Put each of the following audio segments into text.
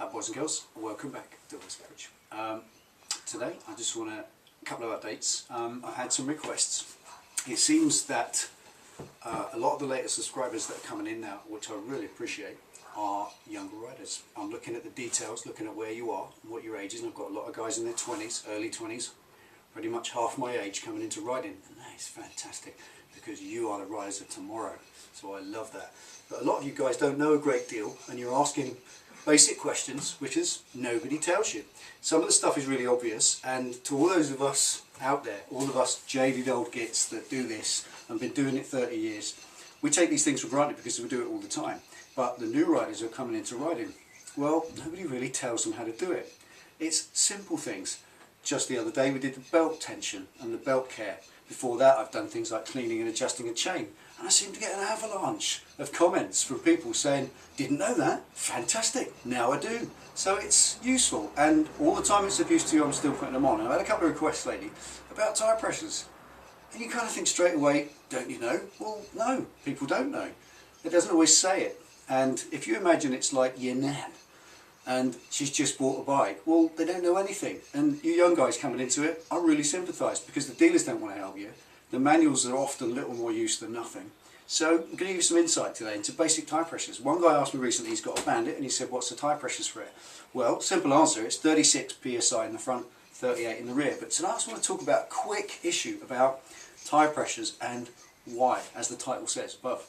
Boys and girls, welcome back to this page. Today I just want a couple of updates. I've had some requests. It seems that a lot of the latest subscribers that are coming in now, which I really appreciate, are younger riders. I'm looking at the details, looking at where you are and what your age is, and I've got a lot of guys in their 20s, early 20s, pretty much half my age coming into riding, and that is fantastic because you are the riders of tomorrow, so I love that. But a lot of you guys don't know a great deal and you're asking basic questions which is nobody tells you. Some of the stuff is really obvious, and to all those of us out there, all of us jaded old gits that do this and been doing it 30 years, we take these things for granted because we do it all the time. But the new riders who are coming into riding, well, nobody really tells them how to do it. It's simple things. Just the other day we did the belt tension and the belt care. Before that I've done things like cleaning and adjusting a chain. And I seem to get an avalanche of comments from people saying, didn't know that, fantastic, now I do. So it's useful, and all the time it's of use to you I'm still putting them on. And I've had a couple of requests lately about tyre pressures. And you kind of think straight away, don't you know? Well, no, people don't know. It doesn't always say it. And if you imagine it's like your nan, and she's just bought a bike, well, they don't know anything. And you young guys coming into it, I really sympathise, because the dealers don't want to help you. The manuals are often little more use than nothing. So I'm going to give you some insight today into basic tyre pressures. One guy asked me recently, he's got a Bandit, and he said, what's the tyre pressures for it? Well, simple answer, it's 36 psi in the front, 38 in the rear. But tonight I just want to talk about a quick issue about tyre pressures and why, as the title says above.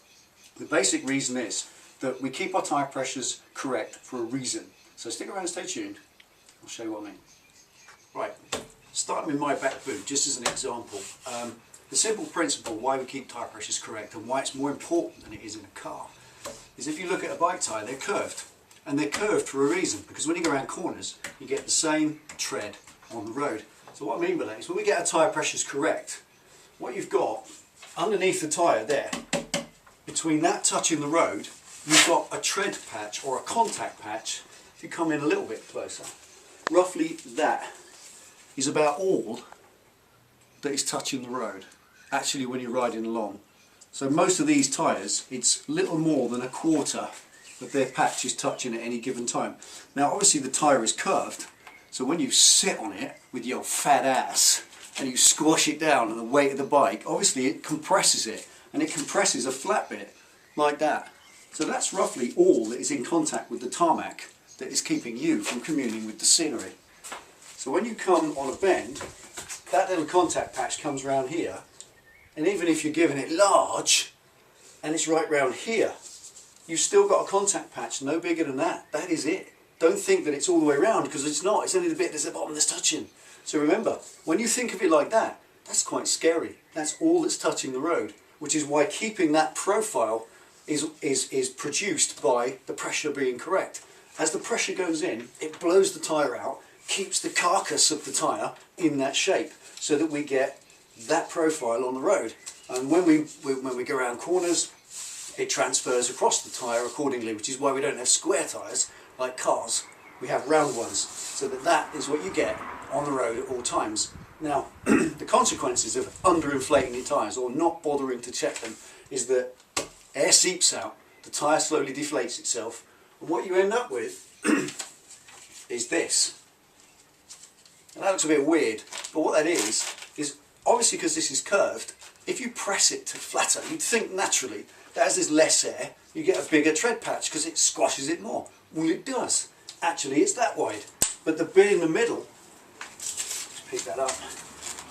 The basic reason is that we keep our tyre pressures correct for a reason. So stick around and stay tuned, I'll show you what I mean. Right, starting with my back boot, just as an example. The simple principle why we keep tyre pressures correct and why it's more important than it is in a car is if you look at a bike tyre, they're curved. And they're curved for a reason, because when you go around corners, you get the same tread on the road. So what I mean by that is when we get our tyre pressures correct, what you've got underneath the tyre there, between that touching the road, you've got a tread patch or a contact patch. If you come in a little bit closer, roughly that is about all that is touching the road, actually when you're riding along. So most of these tyres, it's little more than a quarter of their patch is touching at any given time. Now obviously the tyre is curved, so when you sit on it with your fat ass and you squash it down and the weight of the bike, obviously it compresses it, and it compresses a flat bit like that. So that's roughly all that is in contact with the tarmac that is keeping you from communing with the scenery. So when you come on a bend, that little contact patch comes around here, and even if you're giving it large and it's right round here, you've still got a contact patch no bigger than that. That is it. Don't think that it's all the way around, because it's not. It's only the bit that's at the bottom that's touching. So remember, when you think of it like that, that's quite scary. That's all that's touching the road, which is why keeping that profile is produced by the pressure being correct. As the pressure goes in, it blows the tyre out, keeps the carcass of the tyre in that shape, so that we get that profile on the road. And when we go around corners, it transfers across the tyre accordingly, which is why we don't have square tyres like cars. We have round ones, so that is what you get on the road at all times. Now, the consequences of underinflating your tyres or not bothering to check them is that air seeps out, the tyre slowly deflates itself, and what you end up with is this. And that looks a bit weird, but what that is obviously, because this is curved, if you press it to flatter, you'd think naturally that as there's less air, you get a bigger tread patch because it squashes it more. Well, it does. Actually, it's that wide. But the bit in the middle, let's pick that up,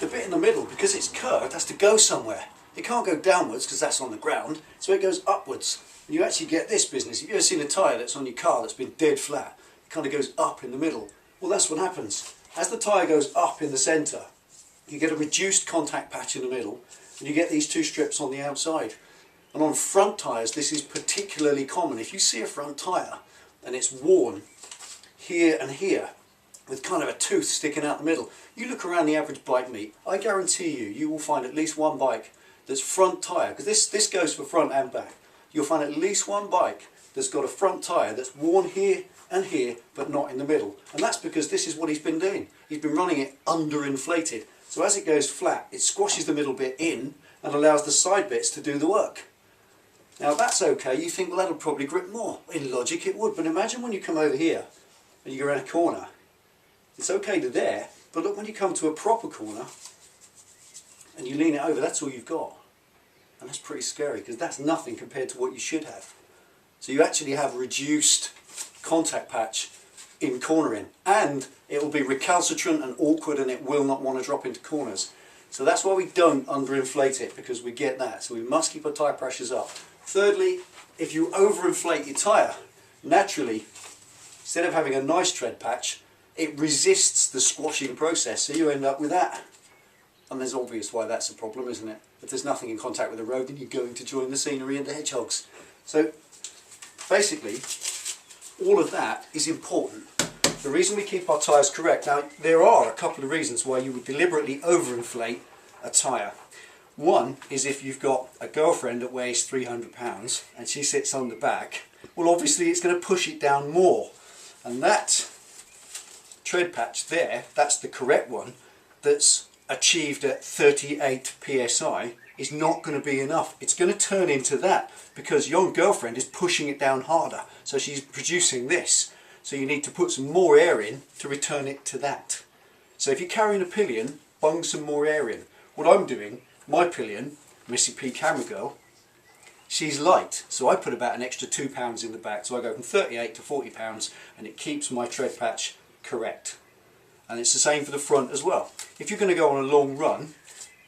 the bit in the middle, because it's curved, has to go somewhere. It can't go downwards because that's on the ground, so it goes upwards. And you actually get this business. Have you ever seen a tyre that's on your car that's been dead flat? It kind of goes up in the middle. Well, that's what happens. As the tyre goes up in the centre, you get a reduced contact patch in the middle, and you get these two strips on the outside. And on front tyres, this is particularly common. If you see a front tyre and it's worn here and here, with kind of a tooth sticking out the middle, you look around the average bike meet, I guarantee you will find at least one bike that's front tyre, because this goes for front and back. You'll find at least one bike that's got a front tyre that's worn here and here, but not in the middle. And that's because this is what he's been doing. He's been running it underinflated. So as it goes flat, it squashes the middle bit in and allows the side bits to do the work. Now that's okay. You think, well, that'll probably grip more. In logic it would, but imagine when you come over here and you go around a corner, it's okay to there, but look, when you come to a proper corner and you lean it over, that's all you've got. And that's pretty scary, because that's nothing compared to what you should have. So you actually have reduced contact patch in cornering, and it will be recalcitrant and awkward, and it will not want to drop into corners. So that's why we don't underinflate it, because we get that. So we must keep our tyre pressures up. Thirdly, if you overinflate your tyre, naturally, instead of having a nice tread patch, it resists the squashing process, so you end up with that. And there's obvious why that's a problem, isn't it? If there's nothing in contact with the road, then you're going to join the scenery and the hedgehogs. So basically, all of that is important. The reason we keep our tyres correct, now there are a couple of reasons why you would deliberately overinflate a tyre. One is if you've got a girlfriend that weighs 300 pounds and she sits on the back, well obviously it's going to push it down more. And that tread patch there, that's the correct one, that's achieved at 38 psi, is not going to be enough. It's going to turn into that because your girlfriend is pushing it down harder, so she's producing this. So you need to put some more air in to return it to that. So if you're carrying a pillion, bung some more air in. What I'm doing, my pillion, Missy P Camera Girl, she's light, so I put about an extra 2 pounds in the back, so I go from 38 to 40 pounds, and it keeps my tread patch correct. And it's the same for the front as well. If you're going to go on a long run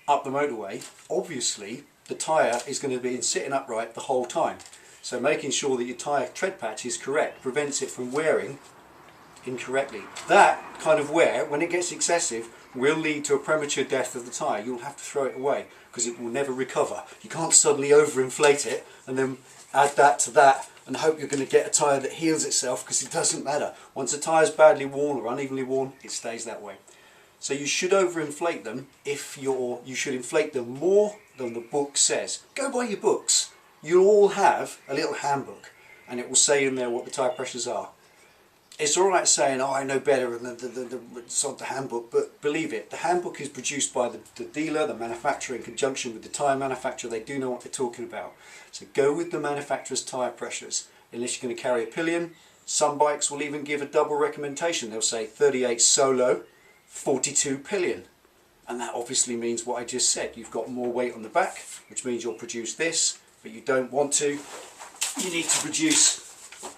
up the motorway, obviously the tyre is going to be sitting upright the whole time. So making sure that your tyre tread patch is correct prevents it from wearing incorrectly. That kind of wear, when it gets excessive, will lead to a premature death of the tyre. You'll have to throw it away because it will never recover. You can't suddenly overinflate it and then add that to that and hope you're going to get a tyre that heals itself, because it doesn't matter. Once a tyre is badly worn or unevenly worn, it stays that way. So you should overinflate them if you should inflate them more than the book says. Go by your books. You'll all have a little handbook and it will say in there what the tyre pressures are. It's alright saying, oh, I know better than the handbook, but believe it, the handbook is produced by the dealer, the manufacturer, in conjunction with the tyre manufacturer. They do know what they're talking about. So go with the manufacturer's tyre pressures, unless you're going to carry a pillion. Some bikes will even give a double recommendation. They'll say 38 solo, 42 pillion. And that obviously means what I just said. You've got more weight on the back, which means you'll produce this, but you don't want to. You need to produce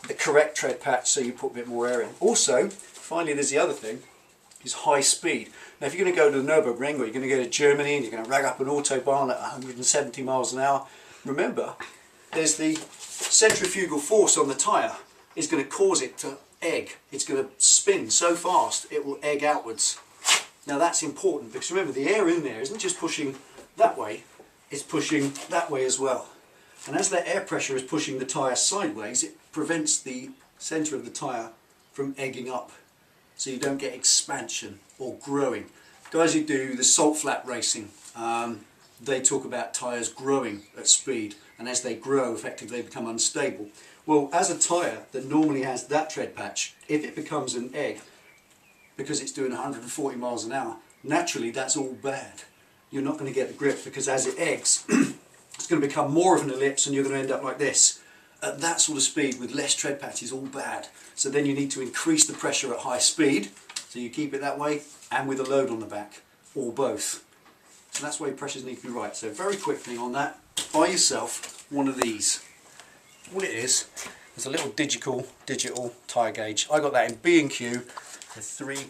the correct tread patch, so you put a bit more air in. Also, finally, there's the other thing, is high speed. Now if you're going to go to the Nürburgring, or you're going to go to Germany and you're going to rag up an autobahn at 170 miles an hour, remember, there's the centrifugal force on the tyre is going to cause it to egg. It's going to spin so fast it will egg outwards. Now that's important, because remember, the air in there isn't just pushing that way, it's pushing that way as well. And as that air pressure is pushing the tyre sideways, it prevents the centre of the tyre from egging up, so you don't get expansion or growing. Guys who do the salt flat racing, they talk about tyres growing at speed, and as they grow, effectively they become unstable. Well, as a tyre that normally has that tread patch, if it becomes an egg, because it's doing 140 miles an hour, naturally that's all bad. You're not going to get the grip, because as it eggs, it's going to become more of an ellipse and you're going to end up like this. At that sort of speed with less tread patch is all bad. So then you need to increase the pressure at high speed, so you keep it that way, and with a load on the back, or both. So that's why your pressures need to be right. So very quickly on that, buy yourself one of these. All it is a little digital tyre gauge. I got that in B&Q for £3.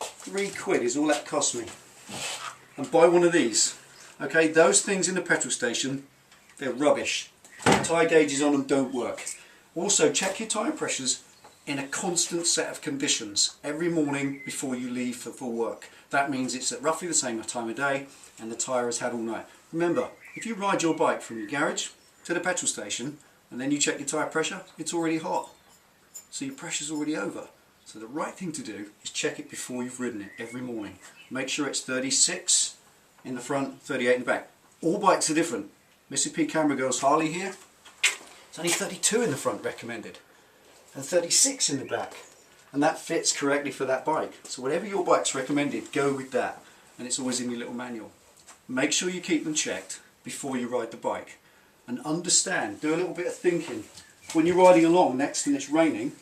£3 is all that cost me. And buy one of these. Okay, those things in the petrol station, they're rubbish. Tyre gauges on them don't work. Also, check your tyre pressures in a constant set of conditions every morning before you leave for work. That means it's at roughly the same time of day and the tyre has had all night. Remember, if you ride your bike from your garage to the petrol station and then you check your tyre pressure, it's already hot. So your pressure's already over. So the right thing to do is check it before you've ridden it every morning. Make sure it's 36 in the front, 38 in the back. All bikes are different. Missy P Camera Girl's Harley here, it's only 32 in the front recommended, and 36 in the back. And that fits correctly for that bike. So whatever your bike's recommended, go with that. And it's always in your little manual. Make sure you keep them checked before you ride the bike. And understand, do a little bit of thinking. When you're riding along next and it's raining,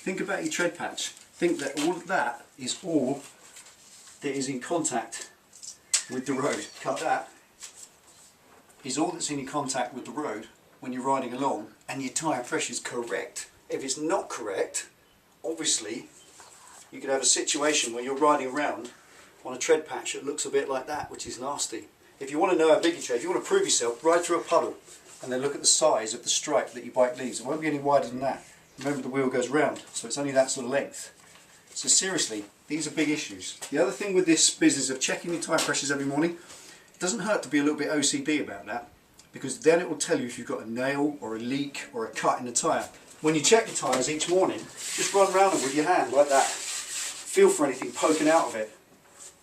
think about your tread patch. Think that all of that is all that is in contact with the road. Cut that. Is all that's in contact with the road when you're riding along, and your tyre pressure is correct. If it's not correct, obviously you could have a situation where you're riding around on a tread patch that looks a bit like that, which is nasty. If you want to know how big your tread, if you want to prove yourself, ride through a puddle and then look at the size of the stripe that your bike leaves. It won't be any wider than that. Remember, the wheel goes round, so it's only that sort of length. So seriously, these are big issues. The other thing with this business of checking your tyre pressures every morning, it doesn't hurt to be a little bit OCD about that, because then it will tell you if you've got a nail or a leak or a cut in the tyre. When you check your tyres each morning, just run around them with your hand like that. Feel for anything poking out of it.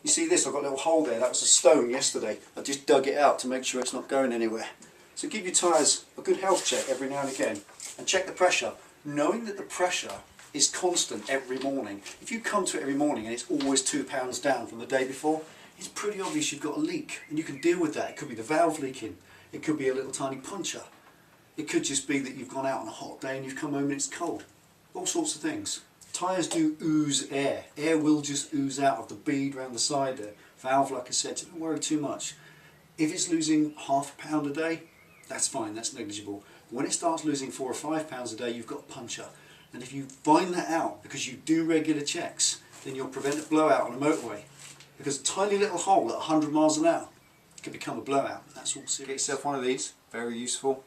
You see this, I've got a little hole there, that was a stone yesterday. I just dug it out to make sure it's not going anywhere. So give your tyres a good health check every now and again, and check the pressure, knowing that the pressure is constant every morning. If you come to it every morning and it's always 2 pounds down from the day before, it's pretty obvious you've got a leak, and you can deal with that. It could be the valve leaking, it could be a little tiny puncture, it could just be that you've gone out on a hot day and you've come home and it's cold. All sorts of things. Tyres do ooze air. Air will just ooze out of the bead around the side there. Valve, like I said, so don't worry too much. If it's losing ½ a pound a day, that's fine, that's negligible. When it starts losing 4 or 5 pounds a day, you've got a puncture. And if you find that out, because you do regular checks, then you'll prevent a blowout on a motorway. Because a tiny little hole at 100 miles an hour can become a blowout. That's all serious. Get yourself one of these, very useful.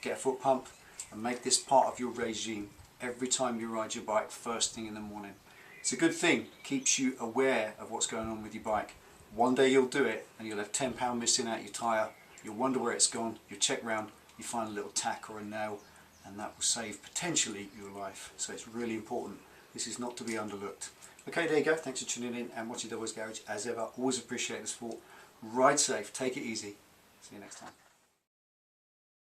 Get a foot pump and make this part of your regime every time you ride your bike first thing in the morning. It's a good thing, keeps you aware of what's going on with your bike. One day you'll do it and you'll have £10 missing out your tyre. You'll wonder where it's gone, you check round, you find a little tack or a nail, and that will save potentially your life. So it's really important. This is not to be underlooked. Okay, there you go. Thanks for tuning in and watching Delboy's Garage. As ever, always appreciate the support. Ride safe, take it easy. See you next time.